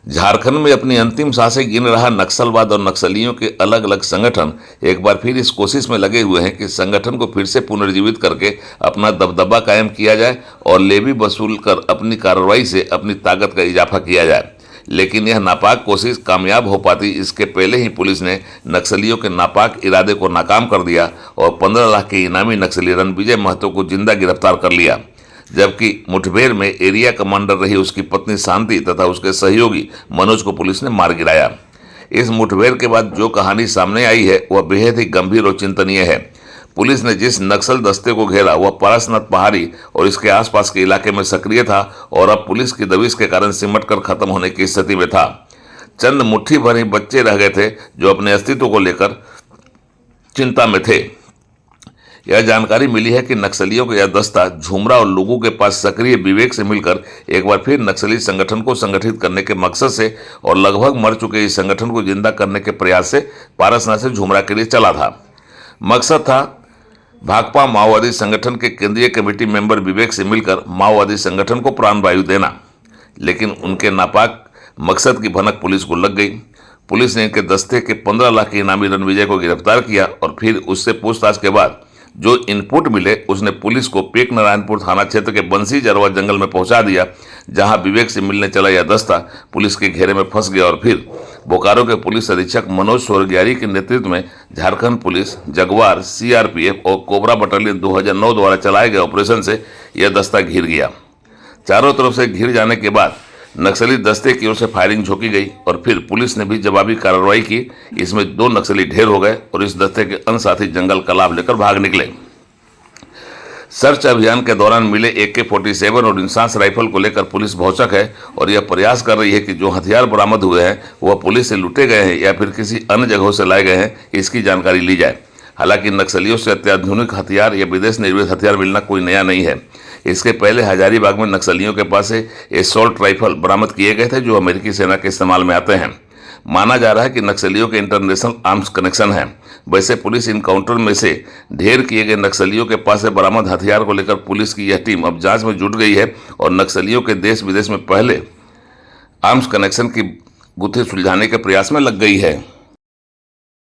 झारखंड में अपनी अंतिम सांसें गिन रहा नक्सलवाद और नक्सलियों के अलग अलग संगठन एक बार फिर इस कोशिश में लगे हुए हैं कि संगठन को फिर से पुनर्जीवित करके अपना दबदबा कायम किया जाए और लेवी वसूल कर अपनी कार्रवाई से अपनी ताकत का इजाफा किया जाए। लेकिन यह नापाक कोशिश कामयाब हो पाती इसके पहले ही पुलिस ने नक्सलियों के नापाक इरादे को नाकाम कर दिया और 15 लाख के इनामी नक्सली रणविजय महतो को जिंदा गिरफ्तार कर लिया। जबकि मुठभेड़ में एरिया कमांडर रही उसकी पत्नी शांति तथा उसके सहयोगी मनोज को पुलिस ने मार गिराया। इस मुठभेड़ के बाद जो कहानी सामने आई है वह बेहद ही गंभीर और चिंतनीय है। पुलिस ने जिस नक्सल दस्ते को घेरा वह पारसनाथ पहाड़ी और इसके आसपास के इलाके में सक्रिय था और अब पुलिस की दबिश के कारण सिमट कर खत्म होने की स्थिति में था। चंद मुट्ठी भर ही बच्चे रह गए थे जो अपने अस्तित्व को लेकर चिंता में थे। यह जानकारी मिली है कि नक्सलियों का यह दस्ता झुमरा और लोगों के पास सक्रिय विवेक से मिलकर एक बार फिर नक्सली संगठन को संगठित करने के मकसद से और लगभग मर चुके इस संगठन को जिंदा करने के प्रयास से पारसनाथ से झुमरा के लिए चला था। मकसद था भाकपा माओवादी संगठन के केंद्रीय कमेटी मेंबर विवेक से मिलकर माओवादी संगठन को प्राणवायु देना। लेकिन उनके नापाक मकसद की भनक पुलिस को लग गई। पुलिस ने इनके दस्ते के 15 लाख के इनामी रणविजय को गिरफ्तार किया और फिर उससे पूछताछ के बाद जो इनपुट मिले उसने पुलिस को पेक नारायणपुर थाना क्षेत्र के बंसी जरवा जंगल में पहुंचा दिया, जहां विवेक से मिलने चला यह दस्ता पुलिस के घेरे में फंस गया और फिर बोकारो के पुलिस अधीक्षक मनोज स्वर्गियारी के नेतृत्व में झारखंड पुलिस, जगवार, सीआरपीएफ और कोबरा बटालियन 2009 द्वारा चलाए गए ऑपरेशन से यह दस्ता घिर गया। चारों तरफ से घिर जाने के बाद नक्सली दस्ते की ओर से फायरिंग झोंकी गई और फिर पुलिस ने भी जवाबी कार्रवाई की। इसमें 2 नक्सली ढेर हो गए और इस दस्ते के अन्य साथी जंगल का लाभ लेकर भाग निकले। सर्च अभियान के दौरान मिले AK-47 और इंसास राइफल को लेकर पुलिस भौचक है और यह प्रयास कर रही है कि जो हथियार बरामद हुए हैं वह पुलिस से लूटे गए हैं या फिर किसी अन्य जगहों से लाए गए हैं, इसकी जानकारी ली जाए। हालांकि नक्सलियों से अत्याधुनिक हथियार या विदेश निर्मित हथियार मिलना कोई नया नहीं है। इसके पहले हजारीबाग में नक्सलियों के पास से एसॉल्ट राइफल बरामद किए गए थे जो अमेरिकी सेना के इस्तेमाल में आते हैं। माना जा रहा है कि नक्सलियों के इंटरनेशनल आर्म्स कनेक्शन है। वैसे पुलिस इनकाउंटर में से ढेर किए गए नक्सलियों के पास से बरामद हथियार को लेकर पुलिस की यह टीम अब जांच में जुट गई है और नक्सलियों के देश विदेश में पहले आर्म्स कनेक्शन की गुत्थी सुलझाने के प्रयास में लग गई है।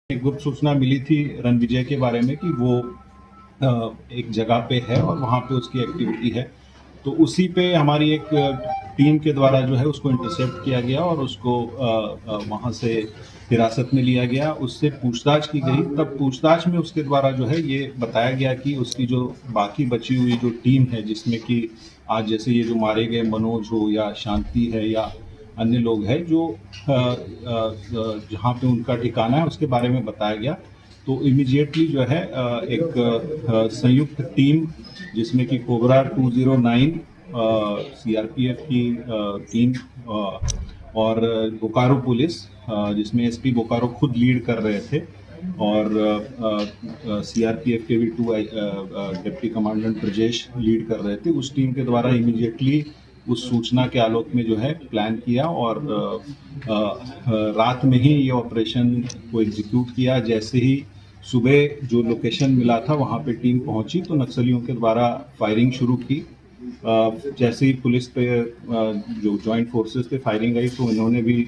एक गुप्त सूचना मिली थी रणविजय के बारे में कि वो एक जगह पे है और वहाँ पे उसकी एक्टिविटी है, तो उसी पे हमारी एक टीम के द्वारा जो है उसको इंटरसेप्ट किया गया और उसको वहाँ से हिरासत में लिया गया। उससे पूछताछ की गई, तब पूछताछ में उसके द्वारा जो है ये बताया गया कि उसकी जो बाकी बची हुई जो टीम है, जिसमें कि आज जैसे ये जो मारे गए मनोज हो या शांति है या अन्य लोग हैं जो जहाँ पे उनका ठिकाना है उसके बारे में बताया गया। तो इमीडिएटली जो है एक संयुक्त टीम जिसमें कि कोबरा 209 सीआरपीएफ की टीम और बोकारो पुलिस जिसमें एसपी बोकारो खुद लीड कर रहे थे और सीआरपीएफ के भी 2 डिप्टी कमांडेंट ब्रजेश लीड कर रहे थे। उस टीम के द्वारा इमीडिएटली उस सूचना के आलोक में जो है प्लान किया और रात में ही ये ऑपरेशन को एग्जीक्यूट किया। जैसे ही सुबह जो लोकेशन मिला था वहाँ पे टीम पहुँची तो नक्सलियों के द्वारा फायरिंग शुरू की। जैसे ही पुलिस पे जो जॉइंट फोर्सेस पे फायरिंग आई तो इन्होंने भी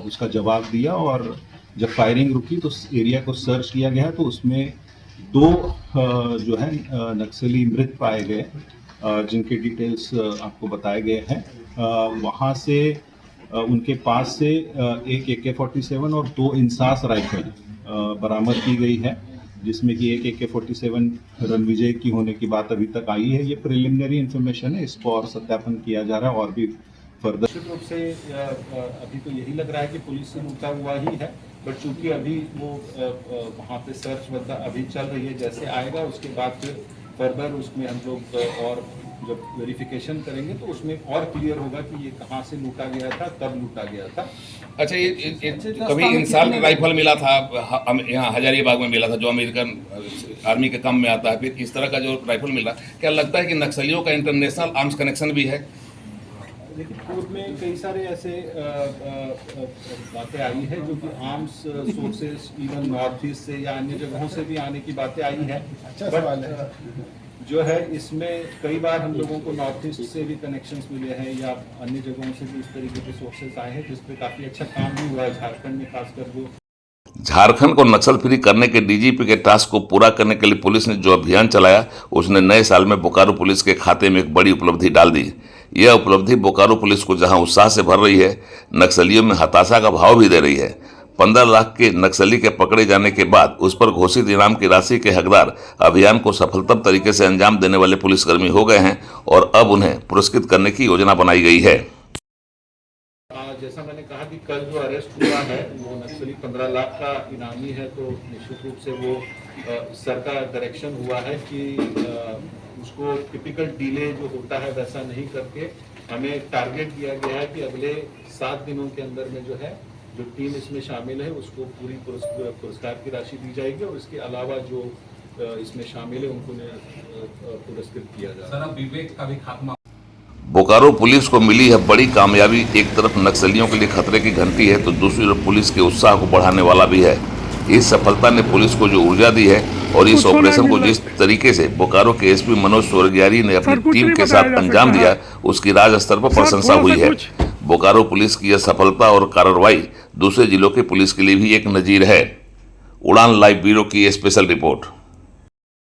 उसका जवाब दिया और जब फायरिंग रुकी तो एरिया को सर्च किया गया तो उसमें 2 जो है नक्सली मृत पाए गए जिनके डिटेल्स आपको बताए गए हैं। वहाँ से उनके पास से एक AK-47 और 2 इंसास राइफल बरामद की गई है, जिसमें कि एक AK-47 रणविजय की होने की बात अभी तक आई है। ये प्रिलिमिनरी इन्फॉर्मेशन है, इसको और सत्यापन किया जा रहा है और भी फर्दर। निश्चित रूप से अभी तो यही लग रहा है कि पुलिस से लूटा हुआ ही है, बट चूंकि अभी वो वहाँ पे सर्च अभी चल रही है, जैसे आएगा उसके बाद फिर फर्दर उसमें हम लोग और जब वेरिफिकेशन करेंगे तो उसमें और क्लियर होगा कि ये कहाँ से लूटा गया था, कब लूटा गया था। अच्छा, ये कभी इंसास राइफल मिला था यहाँ हजारीबाग में मिला था जो अमेरिकन आर्मी के काम में आता है, फिर इस तरह का जो राइफल मिला, क्या लगता है कि नक्सलियों का इंटरनेशनल आर्म्स कनेक्शन भी है? लेकिन पूर्व में कई सारे ऐसे बातें आई है जो कि arms sources even north east से या अन्य जगहों से भी आने की बातें आई है। अच्छा सवाल है। जो है इसमें कई बार हम लोगों को नॉर्थ ईस्ट से भी कनेक्शंस मिले हैं या अन्य जगहों से भी इस तरीके के सोर्सेस आए हैं, जिस पे काफ़ी अच्छा काम भी हुआ है झारखंड में, खासकर जो झारखंड को नक्सल फ्री करने के डीजीपी के टास्क को पूरा करने के लिए पुलिस ने जो अभियान चलाया उसने नए साल में बोकारो पुलिस के खाते में एक बड़ी उपलब्धि डाल दी। यह उपलब्धि बोकारो पुलिस को जहां उत्साह से भर रही है, नक्सलियों में हताशा का भाव भी दे रही है। 15 लाख के नक्सली के पकड़े जाने के बाद उस पर घोषित इनाम की राशि के हकदार अभियान को सफलतम तरीके से अंजाम देने वाले पुलिसकर्मी हो गए हैं और अब उन्हें पुरस्कृत करने की योजना बनाई गई है। जैसा मैंने कहा कि कल जो अरेस्ट हुआ है वो नक्सली 15 लाख का इनामी है, तो निश्चित रूप से वो सर का डायरेक्शन हुआ है कि उसको टिपिकल डिले जो होता है वैसा नहीं करके हमें टारगेट दिया गया है कि अगले 7 दिनों के अंदर में जो है जो टीम इसमें शामिल है उसको पूरी पुरस्कार की राशि दी जाएगी और इसके अलावा जो इसमें शामिल है उनको पुरस्कृत किया जाएगा। विवेक का भी खात्मा। बोकारो पुलिस को मिली है बड़ी कामयाबी। एक तरफ नक्सलियों के लिए खतरे की घंटी है तो दूसरी तरफ पुलिस के उत्साह को बढ़ाने वाला भी है। इस सफलता ने पुलिस को जो ऊर्जा दी है और इस ऑपरेशन को जिस तरीके से बोकारो के एसपी मनोज स्वर्गियारी ने अपनी टीम के साथ अंजाम दिया उसकी राज्य स्तर पर प्रशंसा हुई है। बोकारो पुलिस की यह सफलता और कार्रवाई दूसरे जिलों के पुलिस के लिए भी एक नजीर है। उड़ान लाइव ब्यूरो की स्पेशल रिपोर्ट।